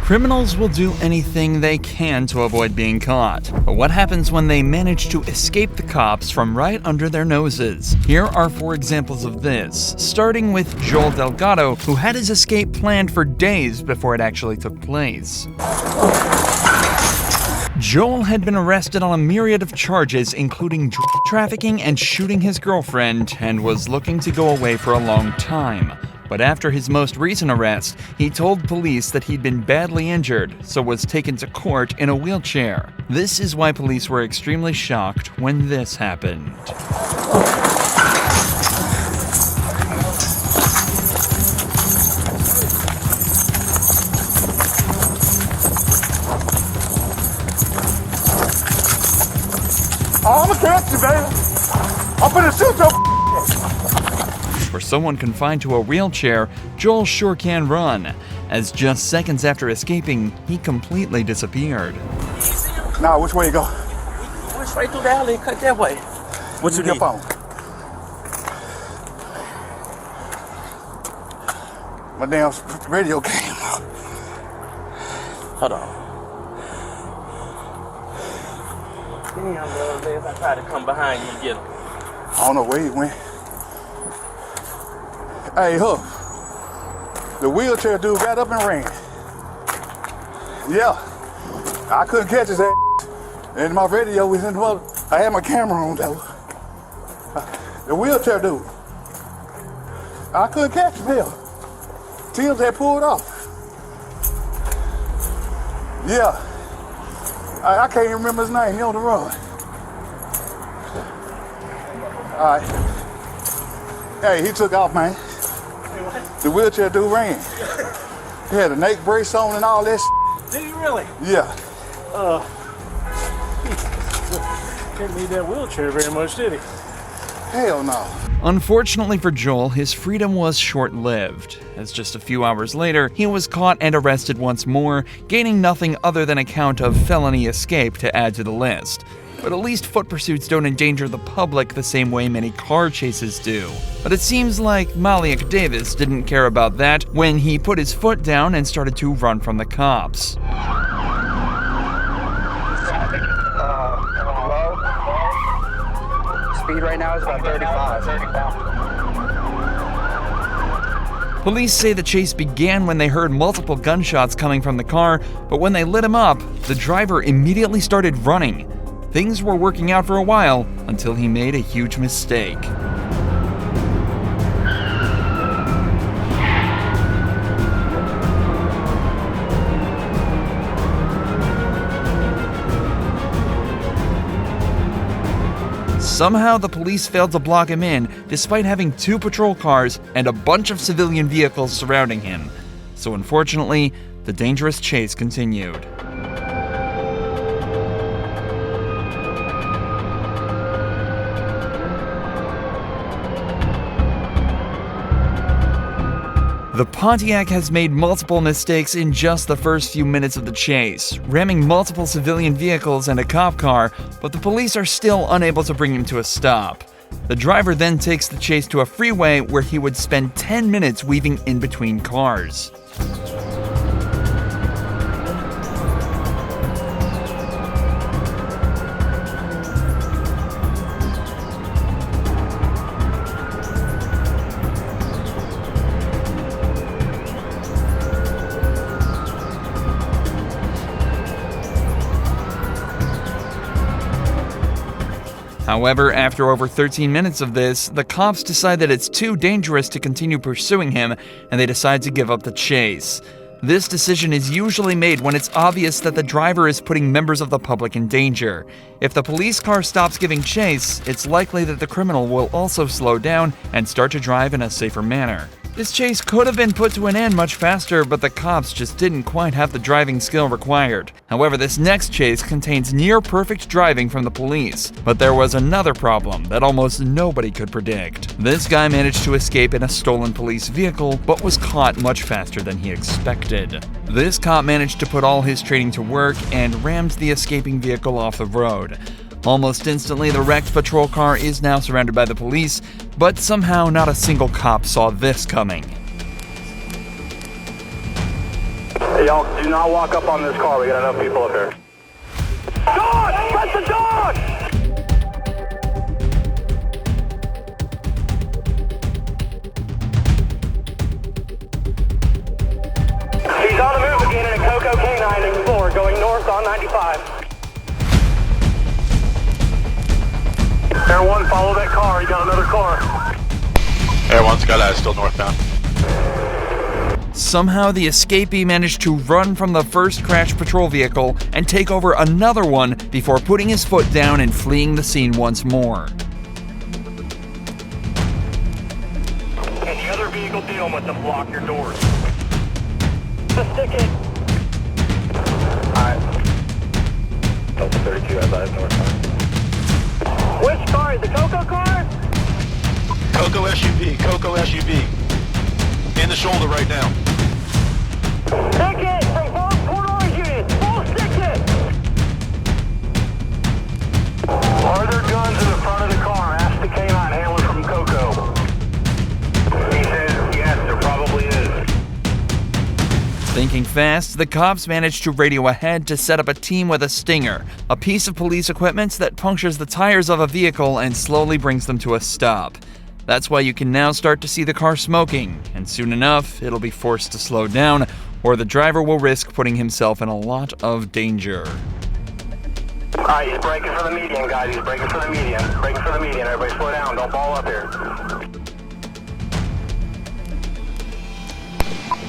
Criminals will do anything they can to avoid being caught. But what happens when they manage to escape the cops from right under their noses? Here are 4 examples of this, starting with Joel Delgado, who had his escape planned for days before it actually took place. Joel had been arrested on a myriad of charges, including drug trafficking and shooting his girlfriend, and was looking to go away for a long time. But after his most recent arrest, he told police that he'd been badly injured, so was taken to court in a wheelchair. This is why police were extremely shocked when this happened. Oh, I'm gonna catch you, baby. I'm gonna shoot your. For someone confined to a wheelchair, Joel sure can run, as just seconds after escaping, he completely disappeared. Nah, which way you go? Went straight through the alley and cut that way. What's your phone? My damn radio came out. Hold on. Damn, bro, if I try to come behind you and get him. I don't know where he went. Hey, Hook. The wheelchair dude got up and ran. Yeah. I couldn't catch his ass. And my radio was in the mother. I had my camera on though. The wheelchair dude. I couldn't catch him. Hell. Tim's had pulled off. Yeah. I can't even remember his name. He on the run. All right. Hey, he took off, man. The wheelchair dude ran. He had a neck brace on and all that shit. Did he really? Yeah. Didn't need that wheelchair very much, did he? Hell no. Unfortunately for Joel, his freedom was short-lived, as just a few hours later, he was caught and arrested once more, gaining nothing other than a count of felony escape to add to the list. But at least foot pursuits don't endanger the public the same way many car chases do. But it seems like Maliak Davis didn't care about that when he put his foot down and started to run from the cops. Speed right now is about 35. Police say the chase began when they heard multiple gunshots coming from the car, but when they lit him up, the driver immediately started running. Things were working out for a while until he made a huge mistake. Somehow the police failed to block him in, despite having 2 patrol cars and a bunch of civilian vehicles surrounding him. So unfortunately, the dangerous chase continued. The Pontiac has made multiple mistakes in just the first few minutes of the chase, ramming multiple civilian vehicles and a cop car, but the police are still unable to bring him to a stop. The driver then takes the chase to a freeway where he would spend 10 minutes weaving in between cars. However, after over 13 minutes of this, the cops decide that it's too dangerous to continue pursuing him, and they decide to give up the chase. This decision is usually made when it's obvious that the driver is putting members of the public in danger. If the police car stops giving chase, it's likely that the criminal will also slow down and start to drive in a safer manner. This chase could have been put to an end much faster, but the cops just didn't quite have the driving skill required. However, this next chase contains near-perfect driving from the police. But there was another problem that almost nobody could predict. This guy managed to escape in a stolen police vehicle, but was caught much faster than he expected. This cop managed to put all his training to work and rammed the escaping vehicle off the road. Almost instantly, the wrecked patrol car is now surrounded by the police, but somehow not a single cop saw this coming. Hey, Hey, y'all, do not walk up on this car. We got enough people up here. Dog! Let the dog! He's on the move again in a Coco K9 Explorer going north on 95. Air 1, follow that car. He got another car. Air 1's got still northbound. Somehow, the escapee managed to run from the first crashed patrol vehicle and take over another one before putting his foot down and fleeing the scene once more. Any other vehicle dealing with them, block your doors. Just stick it. Alright. Delta 32, advise northbound. Which car? The Coco car? Coco SUV. In the shoulder right now. Stick it from both Courthouse units. Full stick it. Are there guns in the front of the car? Ask the K9 handler from Coco. He says yes, there probably is. Thinking fast, the cops managed to radio ahead to set up a team with a stinger, a piece of police equipment that punctures the tires of a vehicle and slowly brings them to a stop. That's why you can now start to see the car smoking, and soon enough, it'll be forced to slow down, or the driver will risk putting himself in a lot of danger. Alright, he's braking for the median, guys. He's braking for the median. Braking for the median. Everybody slow down. Don't ball up here.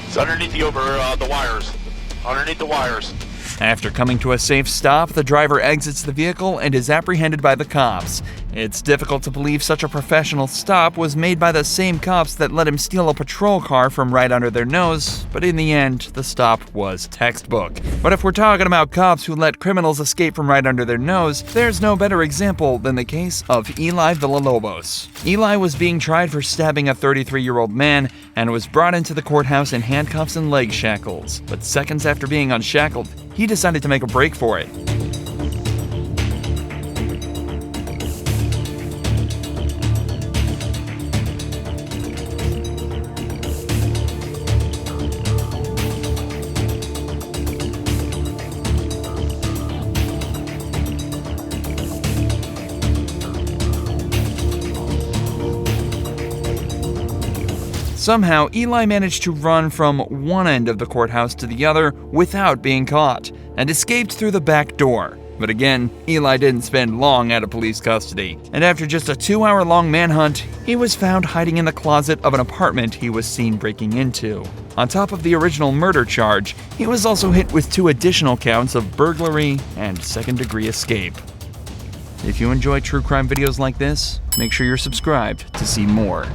It's underneath the wires. Underneath the wires. After coming to a safe stop, the driver exits the vehicle and is apprehended by the cops. It's difficult to believe such a professional stop was made by the same cops that let him steal a patrol car from right under their nose, but in the end, the stop was textbook. But if we're talking about cops who let criminals escape from right under their nose, there's no better example than the case of Eli Villalobos. Eli was being tried for stabbing a 33-year-old man and was brought into the courthouse in handcuffs and leg shackles. But seconds after being unshackled, he decided to make a break for it. Somehow, Eli managed to run from one end of the courthouse to the other without being caught, and escaped through the back door. But again, Eli didn't spend long out of police custody, and after just a 2-hour-long manhunt, he was found hiding in the closet of an apartment he was seen breaking into. On top of the original murder charge, he was also hit with 2 additional counts of burglary and second-degree escape. If you enjoy true crime videos like this, make sure you're subscribed to see more.